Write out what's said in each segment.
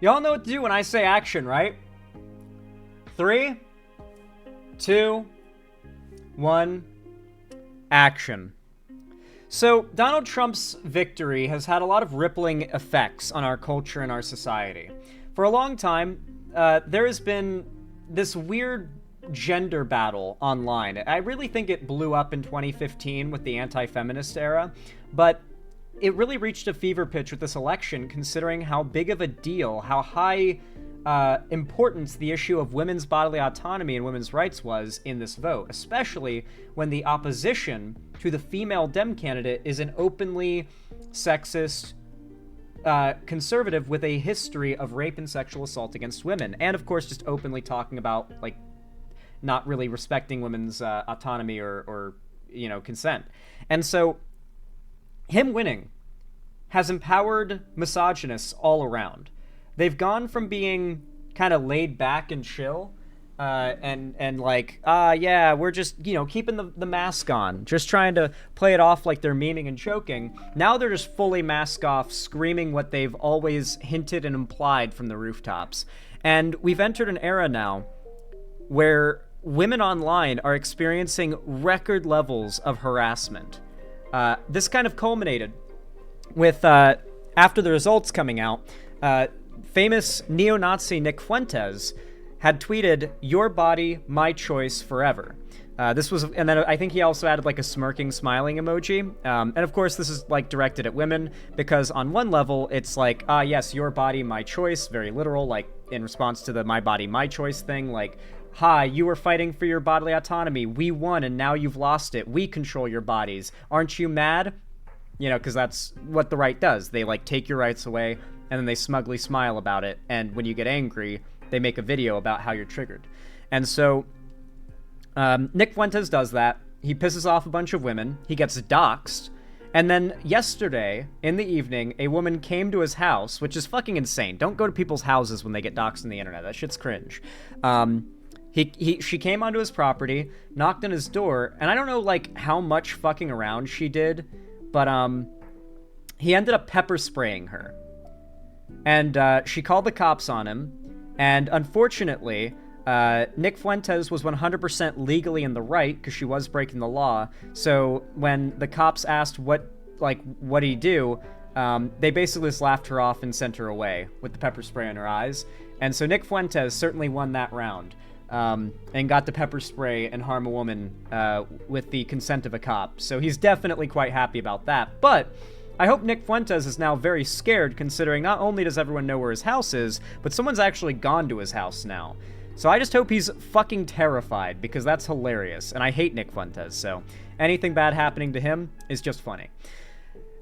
Y'all know what to do when I say action, right? 3, 2, 1, action. So, Donald Trump's victory has had a lot of rippling effects on our culture and our society. For a long time, there has been this weird gender battle online. I really think it blew up in 2015 with the anti-feminist era, but it really reached a fever pitch with this election, considering how big of a deal, how high importance the issue of women's bodily autonomy and women's rights was in this vote, especially when the opposition to the female Dem candidate is an openly sexist conservative with a history of rape and sexual assault against women, and of course just openly talking about, like, not really respecting women's autonomy or consent. And so him winning has empowered misogynists all around. They've gone from being kind of laid back and chill, and like, yeah, we're just, keeping the mask on, just trying to play it off like they're memeing and joking. Now they're just fully mask off, screaming what they've always hinted and implied from the rooftops. And we've entered an era now where women online are experiencing record levels of harassment. This kind of culminated with, after the results coming out, famous neo-Nazi Nick Fuentes had tweeted, "Your body, my choice forever." This was, and then I think he also added like a smirking, smiling emoji. And of course, this is like directed at women because on one level, it's like, yes, your body, my choice, very literal, like in response to the my body, my choice thing, like, hi, you were fighting for your bodily autonomy. We won, and now you've lost it. We control your bodies. Aren't you mad? Because that's what the right does. They, like, take your rights away, and then they smugly smile about it. And when you get angry, they make a video about how you're triggered. And so Nick Fuentes does that. He pisses off a bunch of women. He gets doxxed. And then yesterday, in the evening, a woman came to his house, which is fucking insane. Don't go to people's houses when they get doxxed on the internet. That shit's cringe. She came onto his property, knocked on his door, and I don't know, like, how much fucking around she did, but, he ended up pepper spraying her. And, she called the cops on him, and unfortunately, Nick Fuentes was 100% legally in the right, because she was breaking the law, so when the cops asked what did he do, they basically just laughed her off and sent her away with the pepper spray in her eyes. And so Nick Fuentes certainly won that round. And got to pepper spray and harm a woman with the consent of a cop. So he's definitely quite happy about that. But I hope Nick Fuentes is now very scared, considering not only does everyone know where his house is, but someone's actually gone to his house now. So I just hope he's fucking terrified, because that's hilarious. And I hate Nick Fuentes, so anything bad happening to him is just funny.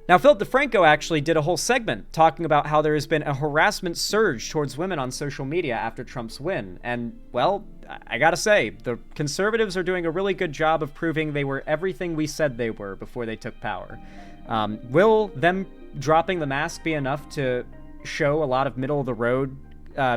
Now, Philip DeFranco actually did a whole segment talking about how there has been a harassment surge towards women on social media after Trump's win. And, well, I gotta say, the conservatives are doing a really good job of proving they were everything we said they were before they took power. Will them dropping the mask be enough to show a lot of middle-of-the-road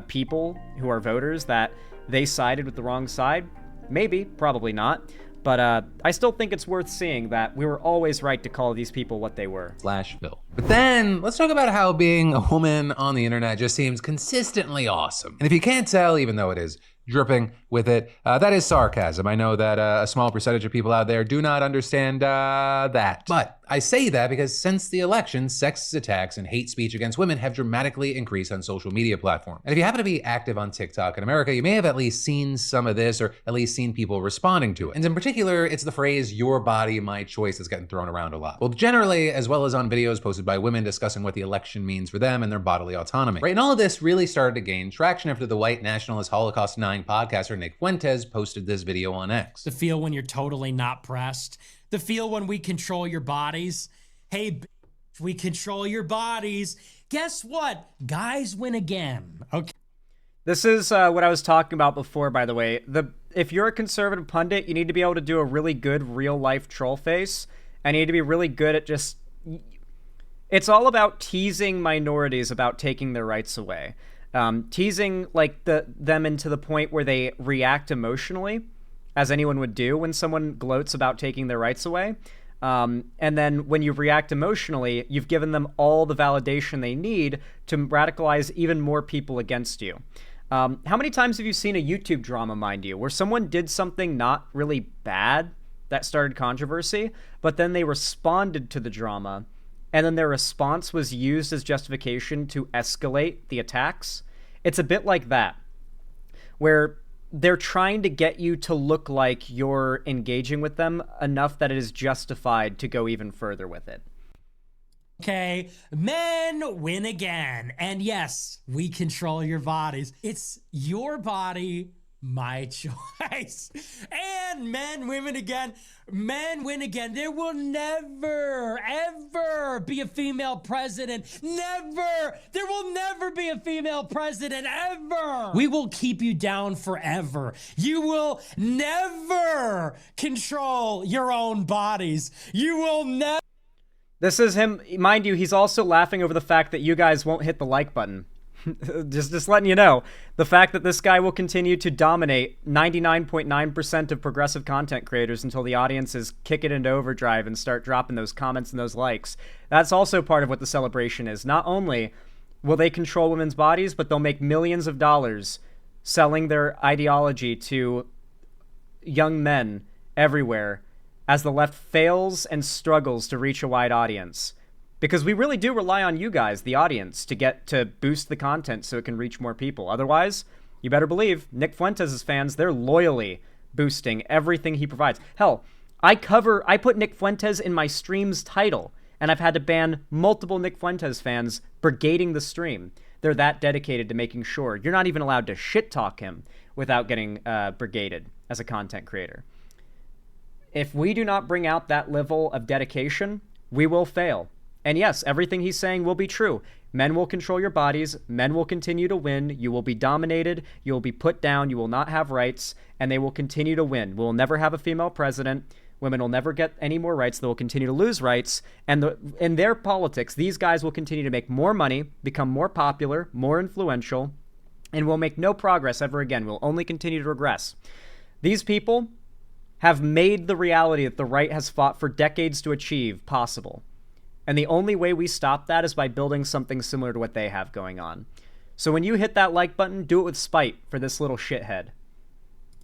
people who are voters that they sided with the wrong side? Maybe, probably not. But I still think it's worth seeing that we were always right to call these people what they were. Phil. But then, let's talk about how being a woman on the internet just seems consistently awesome. And if you can't tell, even though it is dripping with it, that is sarcasm. I know that a small percentage of people out there do not understand that. But I say that because since the election, sexist attacks and hate speech against women have dramatically increased on social media platforms. And if you happen to be active on TikTok in America, you may have at least seen some of this, or at least seen people responding to it. And in particular, it's the phrase, "your body, my choice," that's getting thrown around a lot. Well, generally, as well as on videos posted by women discussing what the election means for them and their bodily autonomy. Right, and all of this really started to gain traction after the white nationalist Holocaust 9 podcaster Nick Fuentes posted this video on X. The feel when you're totally not pressed. The feel when we control your bodies. Hey, we control your bodies. Guess what? Guys win again. Okay. This is what I was talking about before, by the way. If you're a conservative pundit, you need to be able to do a really good real-life troll face, and you need to be really good at just... It's all about teasing minorities about taking their rights away. Teasing like them into the point where they react emotionally, as anyone would do when someone gloats about taking their rights away. And then when you react emotionally, you've given them all the validation they need to radicalize even more people against you. How many times have you seen a YouTube drama, mind you, where someone did something not really bad that started controversy, but then they responded to the drama, and then their response was used as justification to escalate the attacks? It's a bit like that, where they're trying to get you to look like you're engaging with them enough that it is justified to go even further with it. Okay, men win again. And yes, we control your bodies. It's your body, my choice. And men win again. Men win again. There will never, ever be a female president. Never. There will never be a female president, ever. We will keep you down forever. You will never control your own bodies. You will never. This is him. Mind you, he's also laughing over the fact that you guys won't hit the like button. just letting you know, the fact that this guy will continue to dominate 99.9% of progressive content creators until the audiences kick it into overdrive and start dropping those comments and those likes. That's also part of what the celebration is. Not only will they control women's bodies, but they'll make millions of dollars selling their ideology to young men everywhere as the left fails and struggles to reach a wide audience. Because we really do rely on you guys, the audience, to boost the content so it can reach more people. Otherwise, you better believe Nick Fuentes' fans, they're loyally boosting everything he provides. Hell, I put Nick Fuentes in my stream's title, and I've had to ban multiple Nick Fuentes fans brigading the stream. They're that dedicated to making sure you're not even allowed to shit talk him without getting brigaded as a content creator. If we do not bring out that level of dedication, we will fail. And yes, everything he's saying will be true. Men will control your bodies. Men will continue to win. You will be dominated. You will be put down. You will not have rights. And they will continue to win. We'll never have a female president. Women will never get any more rights. They will continue to lose rights. And in their politics, these guys will continue to make more money, become more popular, more influential, and will make no progress ever again. We'll only continue to regress. These people have made the reality that the right has fought for decades to achieve possible. And the only way we stop that is by building something similar to what they have going on. So when you hit that like button, do it with spite for this little shithead.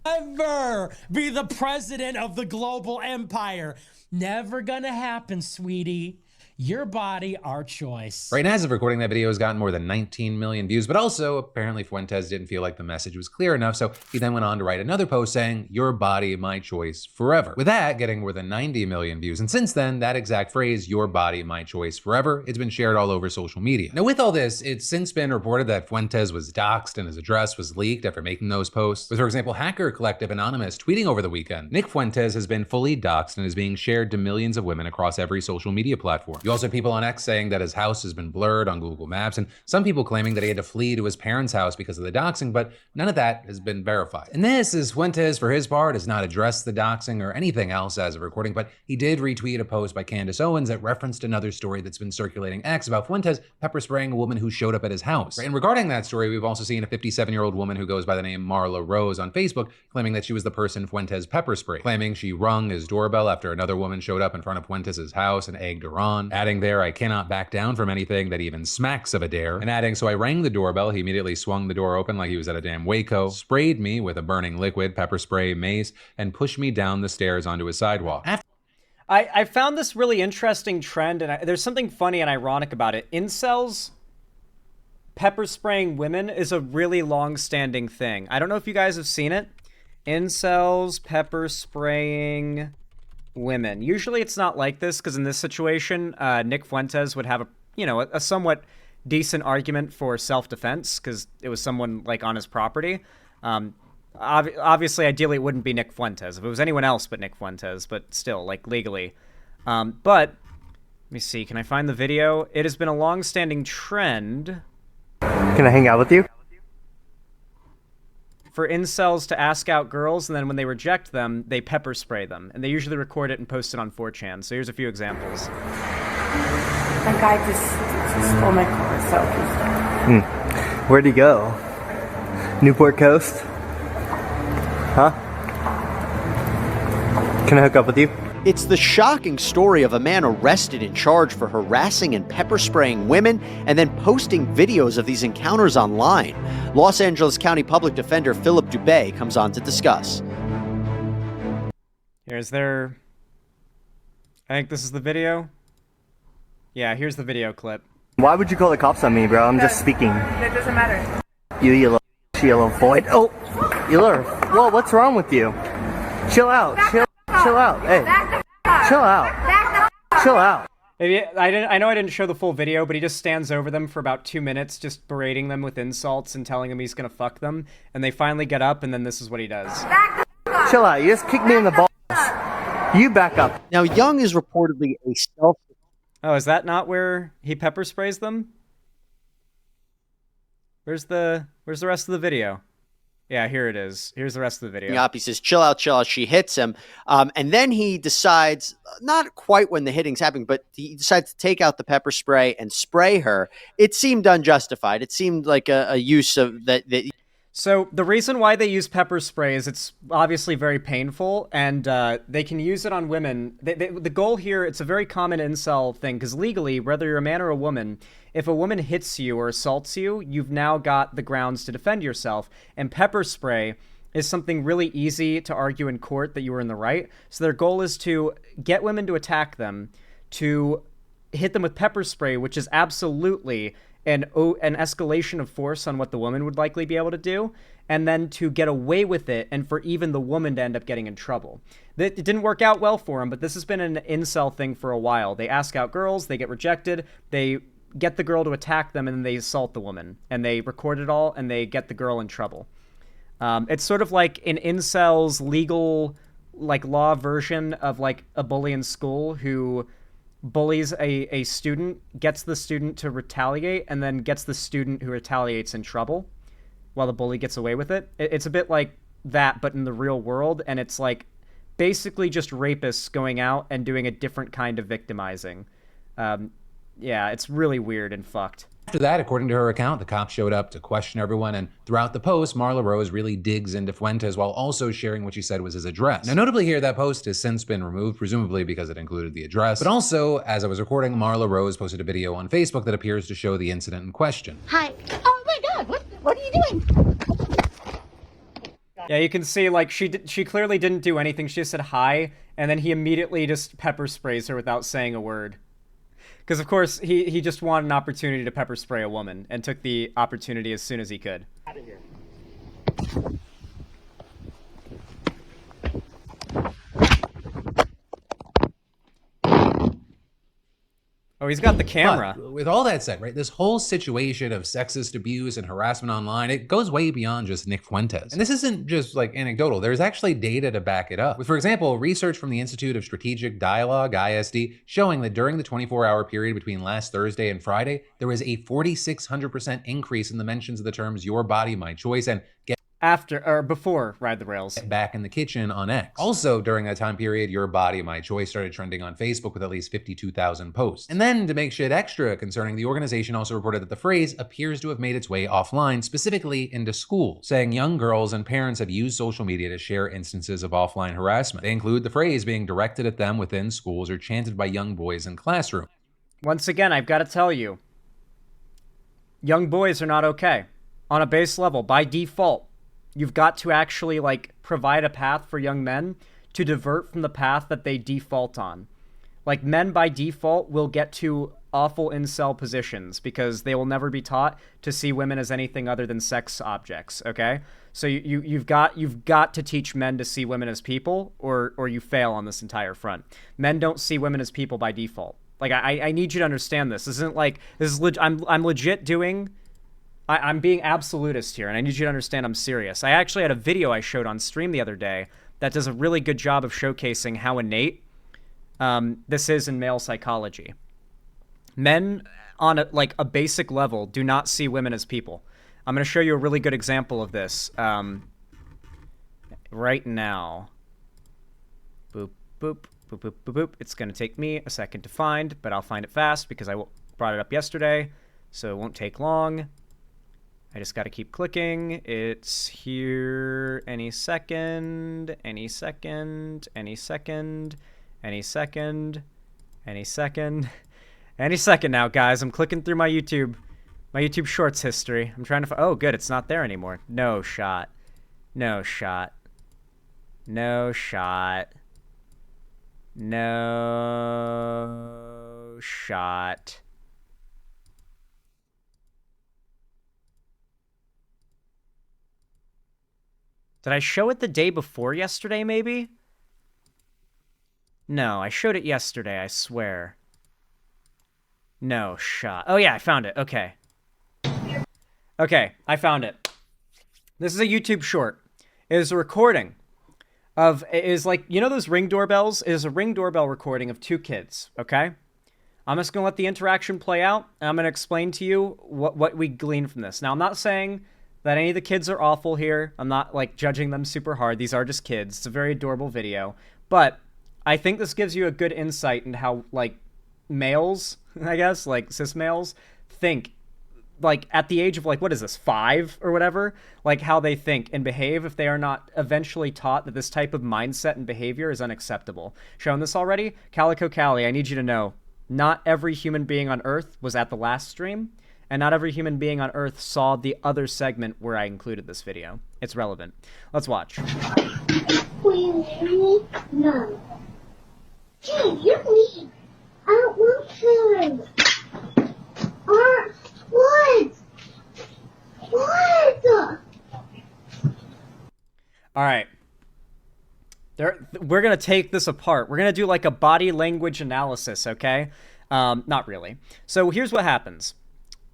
Ever be the president of the global empire. Never gonna happen, sweetie. Your body, our choice. Right now, as of recording, that video has gotten more than 19 million views, but also apparently Fuentes didn't feel like the message was clear enough, so he then went on to write another post saying, "Your body, my choice, forever." With that getting more than 90 million views, and since then, that exact phrase, "your body, my choice, forever," it's been shared all over social media. Now with all this, it's since been reported that Fuentes was doxxed and his address was leaked after making those posts. With, for example, Hacker Collective Anonymous tweeting over the weekend, "Nick Fuentes has been fully doxxed and is being shared to millions of women across every social media platform." You also have people on X saying that his house has been blurred on Google Maps, and some people claiming that he had to flee to his parents' house because of the doxing, but none of that has been verified. And this is Fuentes, for his part, has not addressed the doxing or anything else as of recording, but he did retweet a post by Candace Owens that referenced another story that's been circulating X about Fuentes pepper spraying a woman who showed up at his house. And regarding that story, we've also seen a 57-year-old woman who goes by the name Marla Rose on Facebook claiming that she was the person Fuentes pepper sprayed, claiming she rung his doorbell after another woman showed up in front of Fuentes' house and egged her on, adding there, "I cannot back down from anything that even smacks of a dare," and adding, "So I rang the doorbell, he immediately swung the door open like he was at a damn Waco, sprayed me with a burning liquid, pepper spray, mace, and pushed me down the stairs onto his sidewalk." I found this really interesting trend, and there's something funny and ironic about it. Incels pepper spraying women is a really long-standing thing. I don't know if you guys have seen it. Incels pepper spraying women. Usually it's not like this, because in this situation, Nick Fuentes would have a somewhat decent argument for self-defense, because it was someone like on his property. Obviously, ideally, it wouldn't be Nick Fuentes. If it was anyone else but Nick Fuentes, but still, like, legally. But, let me see, can I find the video? It has been a long-standing trend. Can I hang out with you? For incels to ask out girls, and then when they reject them, they pepper spray them. And they usually record it and post it on 4chan. So here's a few examples. That guy just stole my car, so Where'd he go? Newport Coast? Huh? Can I hook up with you? It's the shocking story of a man arrested and charged for harassing and pepper spraying women and then posting videos of these encounters online. Los Angeles County Public Defender Philip Dubé comes on to discuss. Here's their... I think this is the video. Yeah, here's the video clip. Why would you call the cops on me, bro? I'm just speaking. It doesn't matter. You little void. Oh, you little... Whoa, what's wrong with you? Chill out. Chill out. Hey. Chill out. Chill out. I know I didn't show the full video, but he just stands over them for about 2 minutes, just berating them with insults and telling them he's gonna fuck them. And they finally get up, and then this is what he does. Chill out. You just kicked me in the balls. You back up. Now, Young is reportedly a self... Oh, is that not where he pepper sprays them? Where's the rest of the video? Yeah, here it is. Here's the rest of the video. He says, chill out. She hits him. And then he decides, not quite when the hitting's happening, but he decides to take out the pepper spray and spray her. It seemed unjustified. It seemed like a use of that. So the reason why they use pepper spray is it's obviously very painful, and they can use it on women. The goal here, it's a very common incel thing, because legally, whether you're a man or a woman, if a woman hits you or assaults you, you've now got the grounds to defend yourself. And pepper spray is something really easy to argue in court that you were in the right. So their goal is to get women to attack them, to hit them with pepper spray, which is absolutely an escalation of force on what the woman would likely be able to do, and then to get away with it, and for even the woman to end up getting in trouble. It didn't work out well for him, but this has been an incel thing for a while. They ask out girls, they get rejected, they get the girl to attack them, and then they assault the woman. And they record it all, and they get the girl in trouble. It's sort of like an incel's legal, law version of, a bully in school who bullies a student, gets the student to retaliate, and then gets the student who retaliates in trouble while the bully gets away with it. It's a bit like that, but in the real world, and it's basically just rapists going out and doing a different kind of victimizing. Yeah, it's really weird and fucked. After that, according to her account, the cops showed up to question everyone, and throughout the post, Marla Rose really digs into Fuentes while also sharing what she said was his address. Now, notably here, that post has since been removed, presumably because it included the address, but also, as I was recording, Marla Rose posted a video on Facebook that appears to show the incident in question. Hi. Oh my God, what are you doing? Yeah, you can see, she clearly didn't do anything. She just said hi, and then he immediately just pepper sprays her without saying a word. Because, of course, he just wanted an opportunity to pepper spray a woman and took the opportunity as soon as he could. Out of here. Oh, he's got the camera. But with all that said, right, this whole situation of sexist abuse and harassment online, it goes way beyond just Nick Fuentes. And this isn't just anecdotal. There's actually data to back it up. With, for example, research from the Institute of Strategic Dialogue, ISD, showing that during the 24-hour period between last Thursday and Friday, there was a 4,600% increase in the mentions of the terms "your body, my choice" and "get after or before Ride the Rails. Back in the Kitchen" on X. Also, during that time period, "Your Body, My Choice" started trending on Facebook with at least 52,000 posts. And then, to make shit extra concerning, the organization also reported that the phrase appears to have made its way offline, specifically into schools, saying young girls and parents have used social media to share instances of offline harassment. They include the phrase being directed at them within schools or chanted by young boys in classrooms. Once again, I've got to tell you, young boys are not okay. On a base level, by default, you've got to actually, provide a path for young men to divert from the path that they default on. Men by default will get to awful incel positions because they will never be taught to see women as anything other than sex objects, okay? So you've got to teach men to see women as people, or you fail on this entire front. Men don't see women as people by default. I need you to understand this. This isn't I'm legit doing... I'm being absolutist here, and I need you to understand I'm serious. I actually had a video I showed on stream the other day that does a really good job of showcasing how innate this is in male psychology. Men, on a basic level, do not see women as people. I'm going to show you a really good example of this right now. Boop, boop, boop, boop, boop, boop. It's going to take me a second to find, but I'll find it fast because I brought it up yesterday, so it won't take long. I just got to keep clicking. It's here any second, any second, any second. Any second. Any second. Any second now, guys. I'm clicking through my YouTube Shorts history. I'm trying to oh, good. It's not there anymore. No shot. No shot. No shot. No shot. Did I show it the day before yesterday, maybe? No, I showed it yesterday, I swear. No shot. Oh yeah, I found it. Okay. Okay, I found it. This is a YouTube short. It is a recording of, it is like, you know those Ring doorbells? It is a Ring doorbell recording of two kids, okay? I'm just gonna let the interaction play out, and I'm gonna explain to you what we glean from this. Now, I'm not saying that any of the kids are awful here. I'm not, like, judging them super hard. These are just kids. It's a very adorable video. But I think this gives you a good insight into how, like, males, I guess, like, cis males, think, like, at the age of, like, what is this, 5 or whatever? Like, how they think and behave if they are not eventually taught that this type of mindset and behavior is unacceptable. Shown this already? Calico Callie, I need you to know, not every human being on Earth was at the last stream, and not every human being on Earth saw the other segment where I included this video. It's relevant. Let's watch. Will you marry me? No. Hey, you're mean. I don't want to. What? What? All right. We're going to take this apart. We're going to do like a body language analysis, okay? Not really. So here's what happens.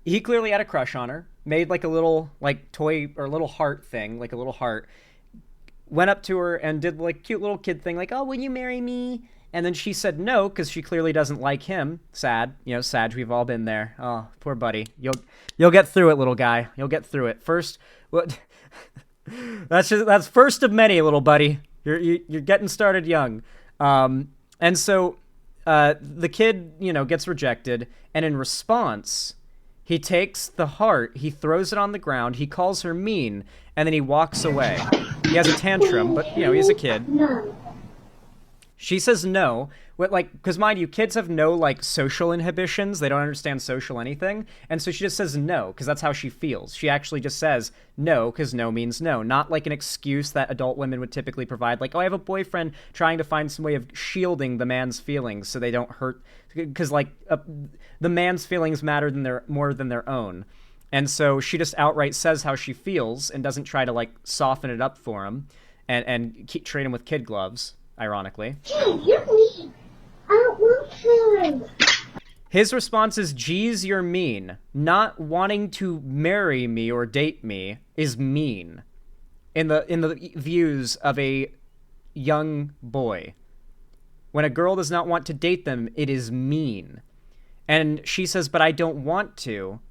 He clearly had a crush on her, made like a little like toy or little heart thing, like a little heart, went up to her and did like cute little kid thing like, oh, will you marry me? And then she said no, because she clearly doesn't like him. Sad, you know, sad. We've all been there. Oh, poor buddy. You'll get through it, little guy. You'll get through it. First, what? that's first of many, little buddy. You're getting started young. And so the kid, you know, gets rejected, and in response, he takes the heart, he throws it on the ground, he calls her mean, and then he walks away. He has a tantrum, but, you know, he's a kid. No. She says no, like, because mind you, kids have no, like, social inhibitions. They don't understand social anything. And so she just says no, because that's how she feels. She actually just says no, because no means no. Not like an excuse that adult women would typically provide, like, oh, I have a boyfriend, trying to find some way of shielding the man's feelings so they don't hurt, because, like, the man's feelings matter more than their own. And so she just outright says how she feels and doesn't try to, like, soften it up for him and treat him with kid gloves. Ironically. Hey, you're mean. I don't want to. His response is, geez, you're mean. Not wanting to marry me or date me is mean. In the views of a young boy. When a girl does not want to date them, it is mean. And she says, but I don't want to.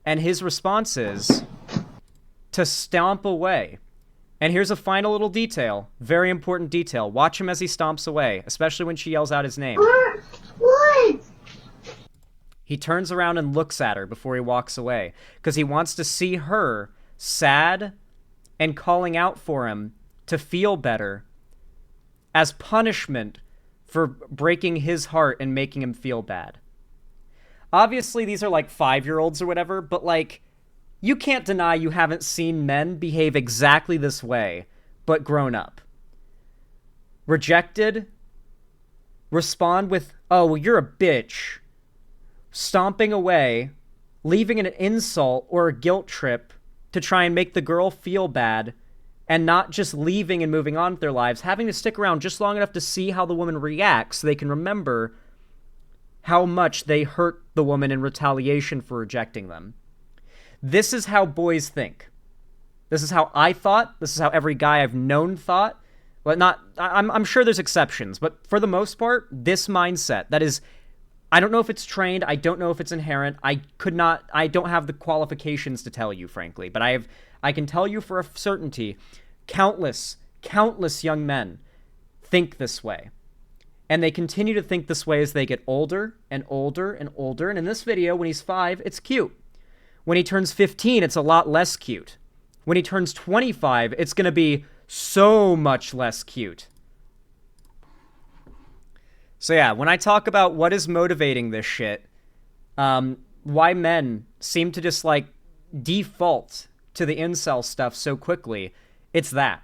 And his response is to stomp away. And here's a final little detail, very important detail. Watch him as he stomps away, especially when she yells out his name. What? He turns around and looks at her before he walks away, because he wants to see her sad and calling out for him to feel better as punishment for breaking his heart and making him feel bad. Obviously, these are like 5-year-olds or whatever, but like, you can't deny you haven't seen men behave exactly this way, but grown up. Rejected, respond with, oh, well, you're a bitch. Stomping away, leaving an insult or a guilt trip to try and make the girl feel bad, and not just leaving and moving on with their lives, having to stick around just long enough to see how the woman reacts so they can remember how much they hurt the woman in retaliation for rejecting them. This is how boys think. This is how I thought. This is how every guy I've known thought. But I'm sure there's exceptions, but for the most part, this mindset, that is, I don't know if it's trained. I don't know if it's inherent. I don't have the qualifications to tell you, frankly, but I can tell you for a certainty, countless young men think this way. And they continue to think this way as they get older and older and older. And in this video, when he's 5, it's cute. When he turns 15, it's a lot less cute. When he turns 25, it's going to be so much less cute. So yeah, when I talk about what is motivating this shit, why men seem to just like default to the incel stuff so quickly, it's that.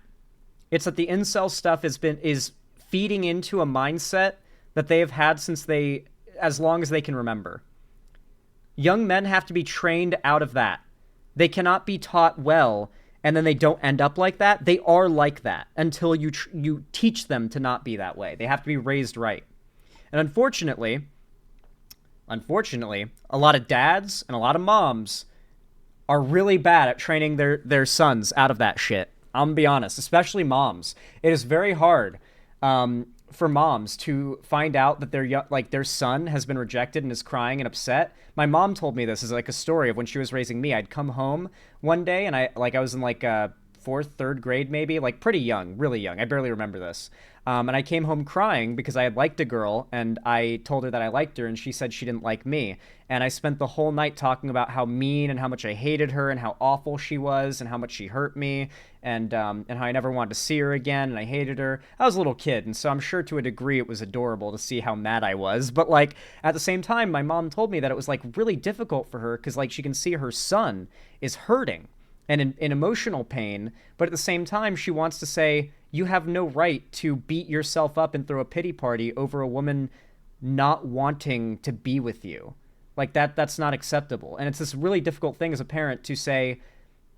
It's that the incel stuff is feeding into a mindset that they have had as long as they can remember. Young men have to be trained out of that. They cannot be taught well and then they don't end up like that. They are like that until you teach them to not be that way. They have to be raised right. And unfortunately, a lot of dads and a lot of moms are really bad at training their sons out of that shit. I'm gonna be honest, especially moms. It is very hard for moms to find out that their son has been rejected and is crying and upset. My mom told me this as like a story of when she was raising me. I'd come home one day and I was in like fourth, third grade maybe, like pretty young, really young. I barely remember this. And I came home crying because I had liked a girl and I told her that I liked her and she said she didn't like me. And I spent the whole night talking about how mean and how much I hated her and how awful she was and how much she hurt me and how I never wanted to see her again and I hated her. I was a little kid, and so I'm sure to a degree it was adorable to see how mad I was. But like at the same time, my mom told me that it was like really difficult for her because like she can see her son is hurting and in emotional pain, but at the same time she wants to say, you have no right to beat yourself up and throw a pity party over a woman not wanting to be with you. Like that's not acceptable. And it's this really difficult thing as a parent to say,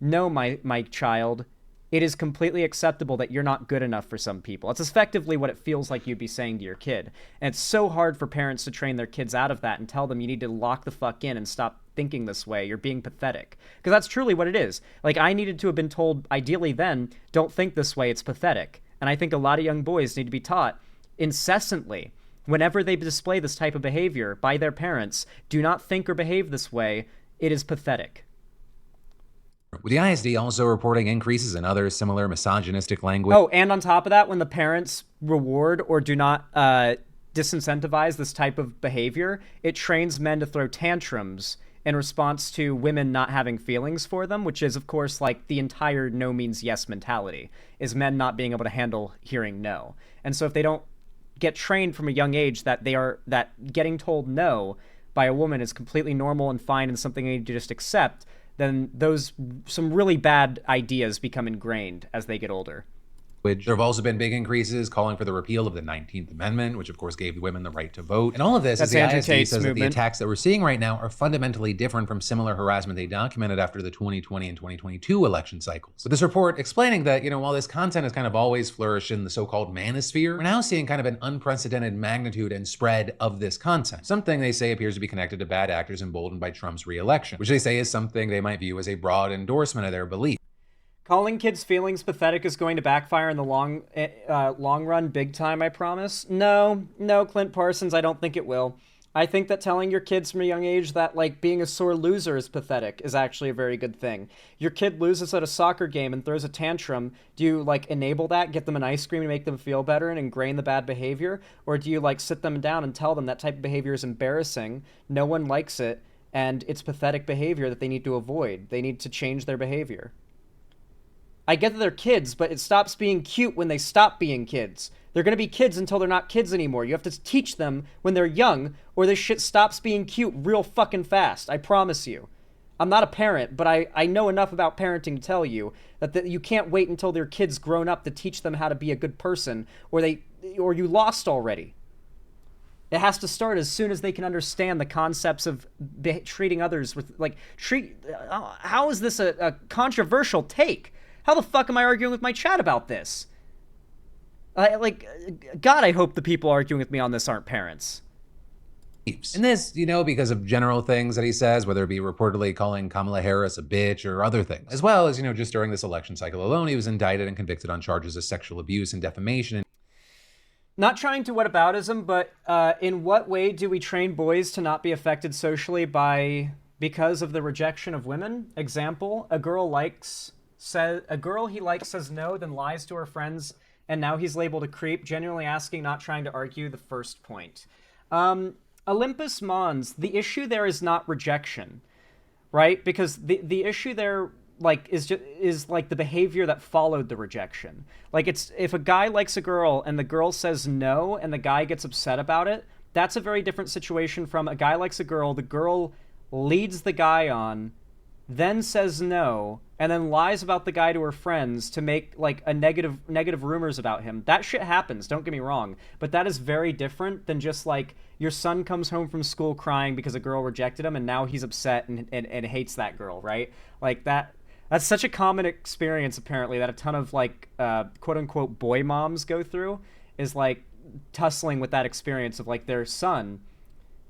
no, my child, it is completely acceptable that you're not good enough for some people. It's effectively what it feels like you'd be saying to your kid. And it's so hard for parents to train their kids out of that and tell them you need to lock the fuck in and stop thinking this way. You're being pathetic. Because that's truly what it is. Like, I needed to have been told, ideally then, don't think this way, it's pathetic. And I think a lot of young boys need to be taught incessantly, whenever they display this type of behavior by their parents, do not think or behave this way, it is pathetic. With the ISD also reporting increases in other similar misogynistic language. Oh, and on top of that, when the parents reward or do not disincentivize this type of behavior, it trains men to throw tantrums in response to women not having feelings for them, which is, of course, like the entire no means yes mentality, is men not being able to handle hearing no. And so if they don't get trained from a young age that getting told no by a woman is completely normal and fine and something they need to just accept, then some really bad ideas become ingrained as they get older. There have also been big increases calling for the repeal of the 19th Amendment, which of course gave women the right to vote. And all of this is the ISD says that the attacks that we're seeing right now are fundamentally different from similar harassment they documented after the 2020 and 2022 election cycles. With this report explaining that, while this content has kind of always flourished in the so-called manosphere, we're now seeing kind of an unprecedented magnitude and spread of this content. Something they say appears to be connected to bad actors emboldened by Trump's re-election, which they say is something they might view as a broad endorsement of their belief. Calling kids' feelings pathetic is going to backfire in the long run big time, I promise. No, Clint Parsons, I don't think it will. I think that telling your kids from a young age that, like, being a sore loser is pathetic is actually a very good thing. Your kid loses at a soccer game and throws a tantrum. Do you, like, enable that, get them an ice cream to make them feel better and ingrain the bad behavior? Or do you, like, sit them down and tell them that type of behavior is embarrassing, no one likes it, and it's pathetic behavior that they need to avoid? They need to change their behavior. I get that they're kids, but it stops being cute when they stop being kids. They're going to be kids until they're not kids anymore. You have to teach them when they're young, or this shit stops being cute real fucking fast. I promise you. I'm not a parent, but I know enough about parenting to tell you that you can't wait until their kid's grown up to teach them how to be a good person, or you lost already. It has to start as soon as they can understand the concepts of treating others with, like, how is this a controversial take? How the fuck am I arguing with my chat about this? God, I hope the people arguing with me on this aren't parents. And this, because of general things that he says, whether it be reportedly calling Kamala Harris a bitch or other things. As well as, just during this election cycle alone, he was indicted and convicted on charges of sexual abuse and defamation. Not trying to whataboutism, but in what way do we train boys to not be affected socially because of the rejection of women? Example, a girl he likes says no, then lies to her friends, and now he's labeled a creep, genuinely asking, not trying to argue the first point. Olympus Mons, the issue there is not rejection, right? Because the issue there like is like the behavior that followed the rejection. Like, it's if a guy likes a girl and the girl says no and the guy gets upset about it, that's a very different situation from a guy likes a girl, the girl leads the guy on, then says no, and then lies about the guy to her friends to make like a negative rumors about him. That shit happens, don't get me wrong, but that is very different than just like your son comes home from school crying because a girl rejected him and now he's upset and hates that girl, right? Like that's such a common experience apparently that a ton of like quote unquote boy moms go through, is like tussling with that experience of like their son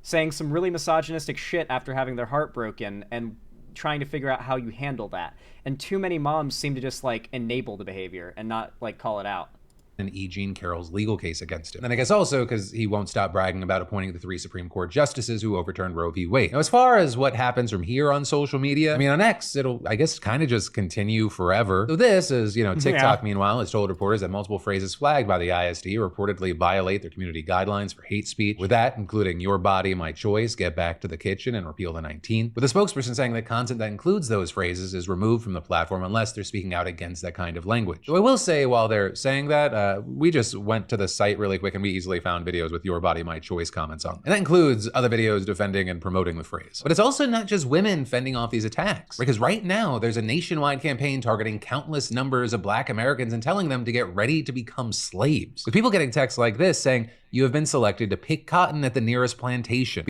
saying some really misogynistic shit after having their heart broken and trying to figure out how you handle that. And too many moms seem to just like enable the behavior and not like call it out. And E. Jean Carroll's legal case against him. And I guess also because he won't stop bragging about appointing the 3 Supreme Court justices who overturned Roe v. Wade. Now, as far as what happens from here on social media, I mean, on X, it'll, I guess, kind of just continue forever. So this is, TikTok, meanwhile, has told reporters that multiple phrases flagged by the ISD reportedly violate their community guidelines for hate speech. With that, including your body, my choice, get back to the kitchen, and repeal the 19th. With a spokesperson saying that content that includes those phrases is removed from the platform unless they're speaking out against that kind of language. So I will say, while they're saying that, we just went to the site really quick and we easily found videos with your body, my choice comments on them. And that includes other videos defending and promoting the phrase. But it's also not just women fending off these attacks, because right now there's a nationwide campaign targeting countless numbers of Black Americans and telling them to get ready to become slaves. With people getting texts like this saying, "You have been selected to pick cotton at the nearest plantation."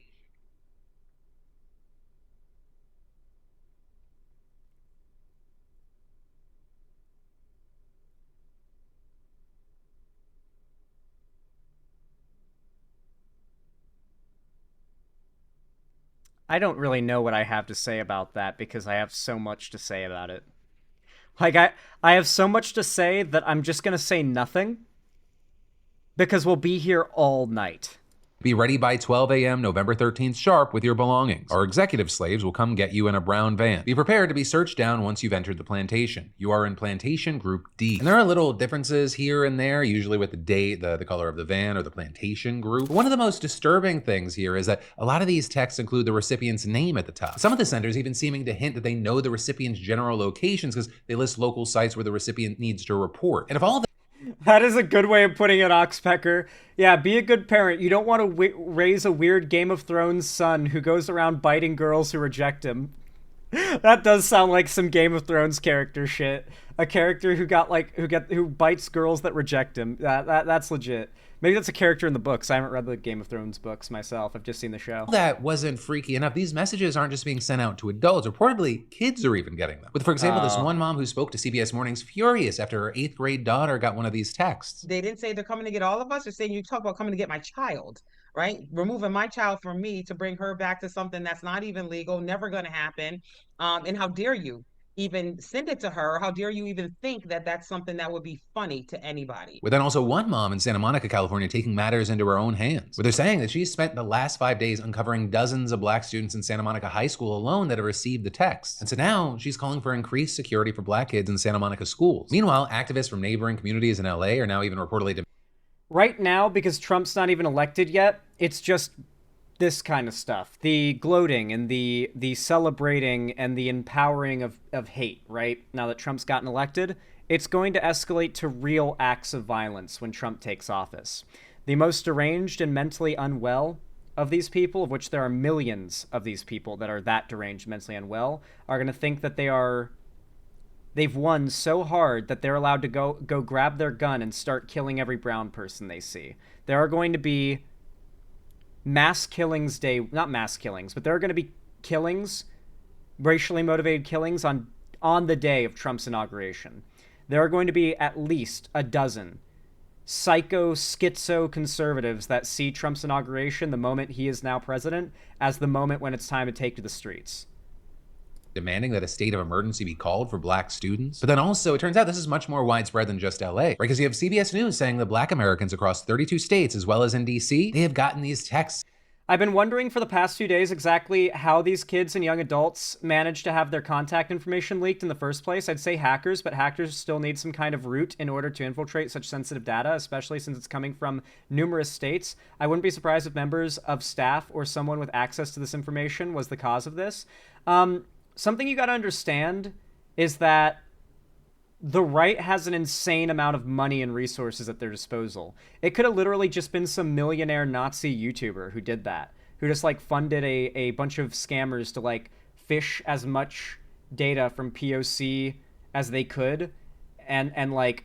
I don't really know what I have to say about that because I have so much to say about it. Like, I have so much to say that I'm just gonna say nothing because we'll be here all night. Be ready by 12 a.m. November 13th sharp with your belongings. Our executive slaves will come get you in a brown van. Be prepared to be searched down once you've entered the plantation. You are in Plantation Group D. And there are little differences here and there, usually with the date, the color of the van, or the plantation group. But one of the most disturbing things here is that a lot of these texts include the recipient's name at the top. Some of the senders even seeming to hint that they know the recipient's general locations because they list local sites where the recipient needs to report. And if all that is a good way of putting it, Oxpecker. Yeah, be a good parent. You don't want to raise a weird Game of Thrones son who goes around biting girls who reject him. That does sound like some Game of Thrones character shit. A character who bites girls that reject him. That's legit. Maybe that's a character in the books. I haven't read the Game of Thrones books myself. I've just seen the show. That wasn't freaky enough. These messages aren't just being sent out to adults. Reportedly, kids are even getting them. With, for example, this one mom who spoke to CBS Mornings furious after her 8th grade daughter got one of these texts. They didn't say they're coming to get all of us. They're saying you talk about coming to get my child, right? Removing my child from me to bring her back to something that's not even legal, never going to happen. And how dare you even send it to her? How dare you even think that that's something that would be funny to anybody? With then also one mom in Santa Monica, California, taking matters into her own hands, where they're saying that she's spent the last 5 days uncovering dozens of Black students in Santa Monica High School alone that have received the text. And so now she's calling for increased security for Black kids in Santa Monica schools. Meanwhile, activists from neighboring communities in LA are now even reportedly right now, because Trump's not even elected yet, it's just this kind of stuff, the gloating and the celebrating and the empowering of hate, right? Now that Trump's gotten elected, it's going to escalate to real acts of violence when Trump takes office. The most deranged and mentally unwell of these people, of which there are millions of these people that are that deranged, mentally unwell, are going to think that they've won so hard that they're allowed to go grab their gun and start killing every brown person they see. There are going to be mass killings day, not mass killings, but there are going to be killings, racially motivated killings on the day of Trump's inauguration. There are going to be at least a dozen psycho, schizo conservatives that see Trump's inauguration, the moment he is now president, as the moment when it's time to take to the streets. Demanding that a state of emergency be called for Black students. But then also, it turns out this is much more widespread than just LA, right? Because you have CBS News saying that Black Americans across 32 states, as well as in DC, they have gotten these texts. I've been wondering for the past few days exactly how these kids and young adults managed to have their contact information leaked in the first place. I'd say hackers, but hackers still need some kind of root in order to infiltrate such sensitive data, especially since it's coming from numerous states. I wouldn't be surprised if members of staff or someone with access to this information was the cause of this. Something you got to understand is that the right has an insane amount of money and resources at their disposal. It could have literally just been some millionaire Nazi YouTuber who did that, who just like funded a bunch of scammers to like fish as much data from POC as they could and like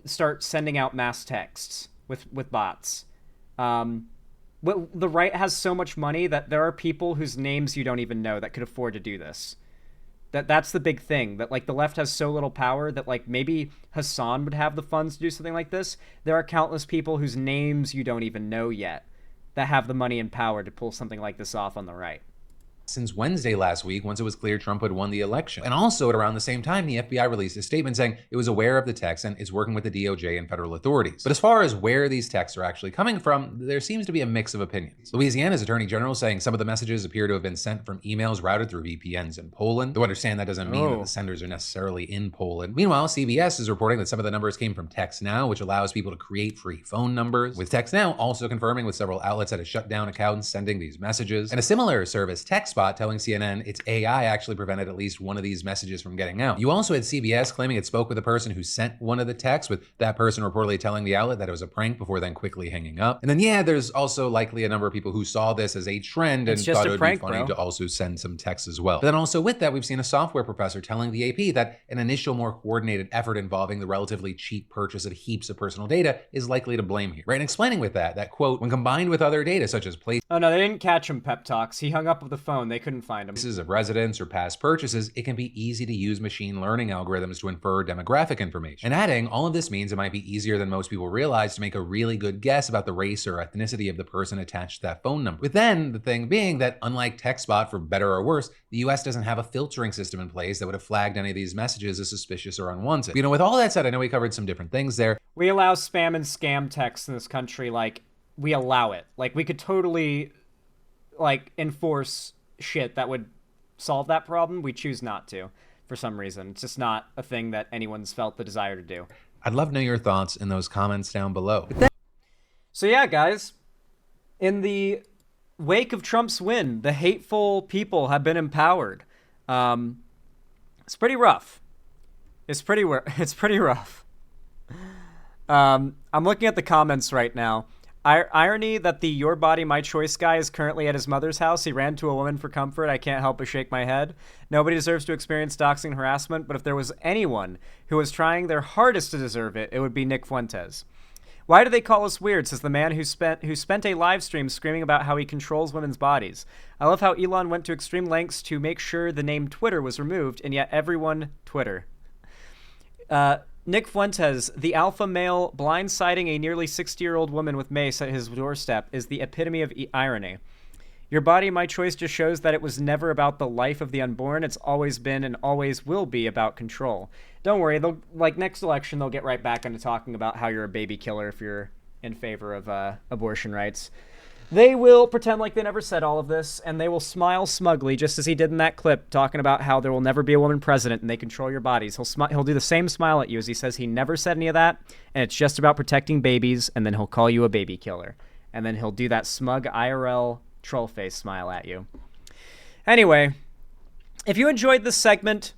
start sending out mass texts with bots. The right has so much money that there are people whose names you don't even know that could afford to do this. That's the big thing, that like the left has so little power that like maybe Hassan would have the funds to do something like this. There are countless people whose names you don't even know yet that have the money and power to pull something like this off on the right. Since Wednesday last week, once it was clear Trump had won the election. And also at around the same time, the FBI released a statement saying it was aware of the text and is working with the DOJ and federal authorities. But as far as where these texts are actually coming from, there seems to be a mix of opinions. Louisiana's attorney general saying some of the messages appear to have been sent from emails routed through VPNs in Poland. Though understand that doesn't mean that the senders are necessarily in Poland. Meanwhile, CBS is reporting that some of the numbers came from TextNow, which allows people to create free phone numbers, with TextNow also confirming with several outlets that have shut down accounts sending these messages. And a similar service, TextBot, telling CNN its AI actually prevented at least one of these messages from getting out. You also had CBS claiming it spoke with the person who sent one of the texts, with that person reportedly telling the outlet that it was a prank before then quickly hanging up. And then yeah, there's also likely a number of people who saw this as a trend and thought it would be funny to also send some texts as well. But then also with that, we've seen a software professor telling the AP that an initial more coordinated effort involving the relatively cheap purchase of heaps of personal data is likely to blame here. Right? And explaining with that quote, when combined with other data such as place. Oh no, they didn't catch him, pep talks. He hung up with the phone. They couldn't find him. Of residence or past purchases, it can be easy to use machine learning algorithms to infer demographic information. And adding, all of this means it might be easier than most people realize to make a really good guess about the race or ethnicity of the person attached to that phone number. With then the thing being that unlike TextBot, for better or worse, the US doesn't have a filtering system in place that would have flagged any of these messages as suspicious or unwanted. You know, with all that said, I know we covered some different things there. We allow spam and scam texts in this country, like, we allow it. Like, we could totally, like, enforce shit that would solve that problem. We choose not to for some reason. It's just not a thing that anyone's felt the desire to do. I'd love to know your thoughts in those comments down below. So yeah, guys, in the wake of Trump's win, the hateful people have been empowered. It's pretty rough. It's pretty rough. I'm looking at the comments right now. Irony that the Your Body, My Choice guy is currently at his mother's house. He ran to a woman for comfort. I can't help but shake my head. Nobody deserves to experience doxing and harassment, but if there was anyone who was trying their hardest to deserve it, it would be Nick Fuentes. Why do they call us weird, says the man who spent a live stream screaming about how he controls women's bodies. I love how Elon went to extreme lengths to make sure the name Twitter was removed, and yet everyone Twitter. Nick Fuentes, the alpha male blindsiding a nearly 60-year-old woman with mace at his doorstep, is the epitome of irony. Your Body, My Choice just shows that it was never about the life of the unborn. It's always been and always will be about control. Don't worry, they'll, like, next election, they'll get right back into talking about how you're a baby killer if you're in favor of abortion rights. They will pretend like they never said all of this, and they will smile smugly, just as he did in that clip, talking about how there will never be a woman president and they control your bodies. He'll do the same smile at you as he says he never said any of that, and it's just about protecting babies, and then he'll call you a baby killer. And then he'll do that smug IRL troll face smile at you. Anyway, if you enjoyed this segment,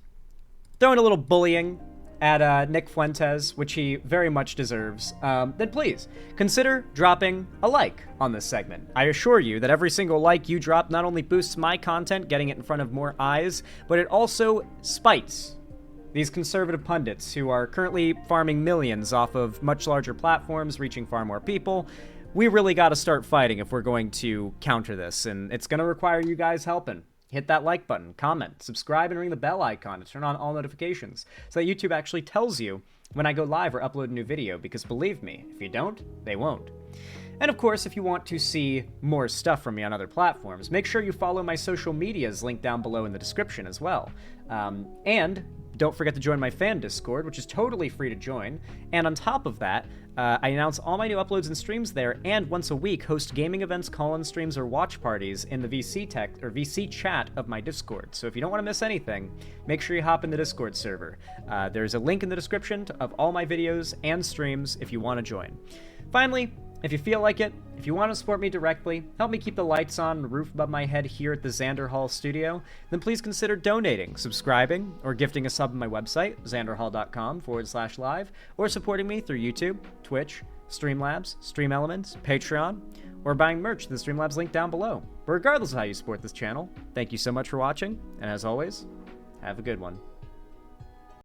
throw in a little bullying at Nick Fuentes, which he very much deserves, then please consider dropping a like on this segment. I assure you that every single like you drop not only boosts my content, getting it in front of more eyes, but it also spites these conservative pundits who are currently farming millions off of much larger platforms, reaching far more people. We really got to start fighting if we're going to counter this, and it's going to require you guys helping. Hit that like button, comment, subscribe, and ring the bell icon to turn on all notifications so that YouTube actually tells you when I go live or upload a new video, because believe me, if you don't, they won't. And of course, if you want to see more stuff from me on other platforms, make sure you follow my social medias linked down below in the description as well. And don't forget to join my fan Discord, which is totally free to join. And on top of that, I announce all my new uploads and streams there, and once a week host gaming events, call-in streams, or watch parties in the VC chat of my Discord. So if you don't want to miss anything, make sure you hop in the Discord server. There's a link in the description of all my videos and streams if you want to join. Finally, If you feel like it, if you want to support me directly, help me keep the lights on and the roof above my head here at the Xander Hall studio, then please consider donating, subscribing, or gifting a sub on my website, xanderhall.com/live, or supporting me through YouTube, Twitch, Streamlabs, Stream Elements, Patreon, or buying merch to the Streamlabs link down below. But regardless of how you support this channel, thank you so much for watching, and as always, have a good one.